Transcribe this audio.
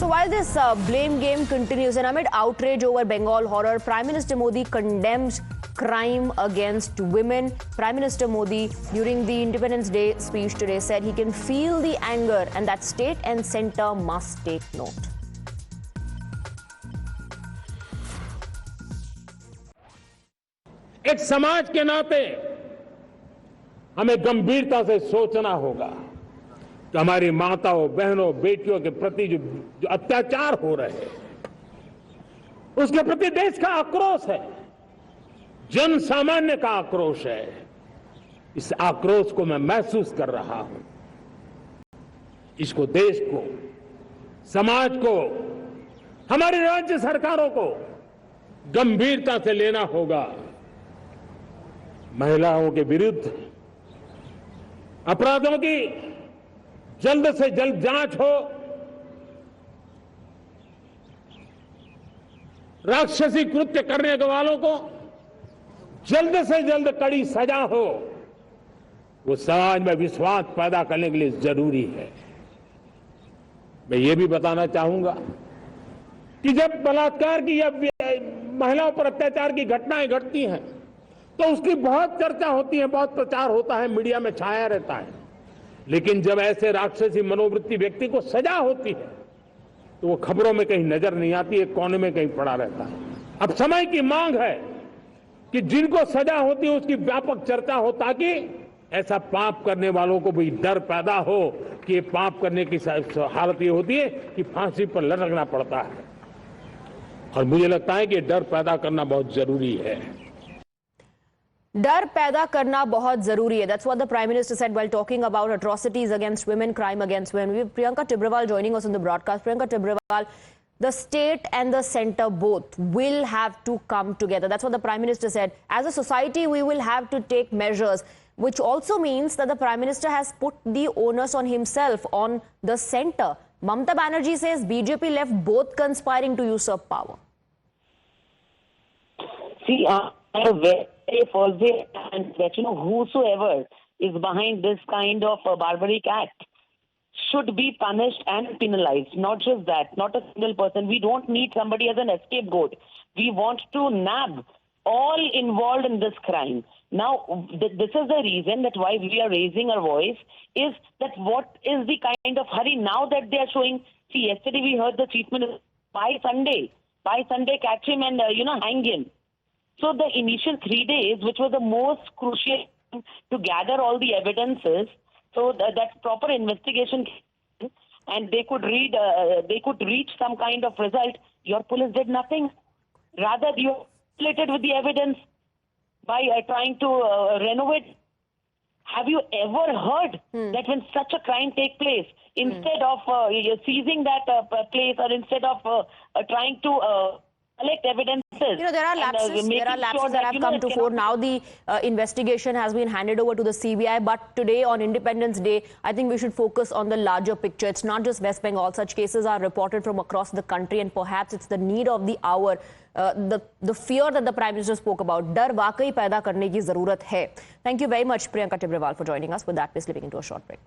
So while this blame game continues and amid outrage over Bengal horror, Prime Minister Modi condemns crime against women. Prime Minister Modi, during the Independence Day speech today, said he can feel the anger and that state and centre must take note. एक समाज के नाते हमें गंभीरता से सोचना होगा कि हमारी माताओं, बहनों, बेटियों के प्रति जो अत्याचार हो रहे हैं, उसके प्रति देश का आक्रोश है, जन सामान्य का आक्रोश है। इस आक्रोश को मैं महसूस कर रहा हूं। इसको देश को, समाज को, हमारी राज्य सरकारों को गंभीरता से लेना होगा। महिलाओं के विरुद्ध अपराधों की जल्द से जल्द जांच हो, राक्षसी कृत्य करने वालों को जल्द से जल्द कड़ी सजा हो, वो समाज में विश्वास पैदा करने के लिए जरूरी है। मैं ये भी बताना चाहूंगा कि जब बलात्कार की या महिलाओं पर अत्याचार की घटनाएं घटती हैं तो उसकी बहुत चर्चा होती है, बहुत प्रचार होता है, मीडिया में छाया रहता है। लेकिन जब ऐसे राक्षसी मनोवृत्ति व्यक्ति को सजा होती है तो वो खबरों में कहीं नजर नहीं आती, एक कोने में कहीं पड़ा रहता है। अब समय की मांग है कि जिनको सजा होती है उसकी व्यापक चर्चा हो, ताकि ऐसा पाप करने वालों को भी डर पैदा हो कि ये पाप करने की हालत ये होती है कि फांसी पर लटकना पड़ता है। और मुझे लगता है कि ये डर पैदा करना बहुत जरूरी है। डर पैदा करना बहुत जरूरी है. That's what the Prime Minister said while talking about atrocities against women, crime against women. We have Priyanka Tibrewal joining us on the broadcast. Priyanka Tibrewal, the state and the centre both will have to come together. That's what the Prime Minister said. As a society, we will have to take measures, which also means that the Prime Minister has put the onus on himself, on the centre. Mamata Banerjee says BJP left both conspiring to usurp power. See, very first and that whosoever is behind this kind of a barbaric act should be punished and penalized. Not just that, not a single person. We don't need somebody as an scapegoat. We want to nab all involved in this crime. Now, this is the reason that why we are raising our voice, is that what is the kind of hurry now that they are showing. See, yesterday we heard the Chief Minister, by Sunday catch him and hang him. So the initial 3 days, which was the most crucial to gather all the evidences, so that proper investigation, and they could reach some kind of result. Your police did nothing. Rather, you completed with the evidence by trying to renovate. Have you ever heard that when such a crime takes place, instead of seizing that place, or instead of trying to collect evidences? There are lapses that have come to fore. Now the investigation has been handed over to the CBI, but today on Independence Day, I think we should focus on the larger picture. It's not just West Bengal. Such cases are reported from across the country, and perhaps it's the need of the hour. The fear that the Prime Minister spoke about, डर वाकई पैदा करने की जरूरत है. Thank you very much, Priyanka Tibrewal, for joining us. With that, we're slipping into a short break.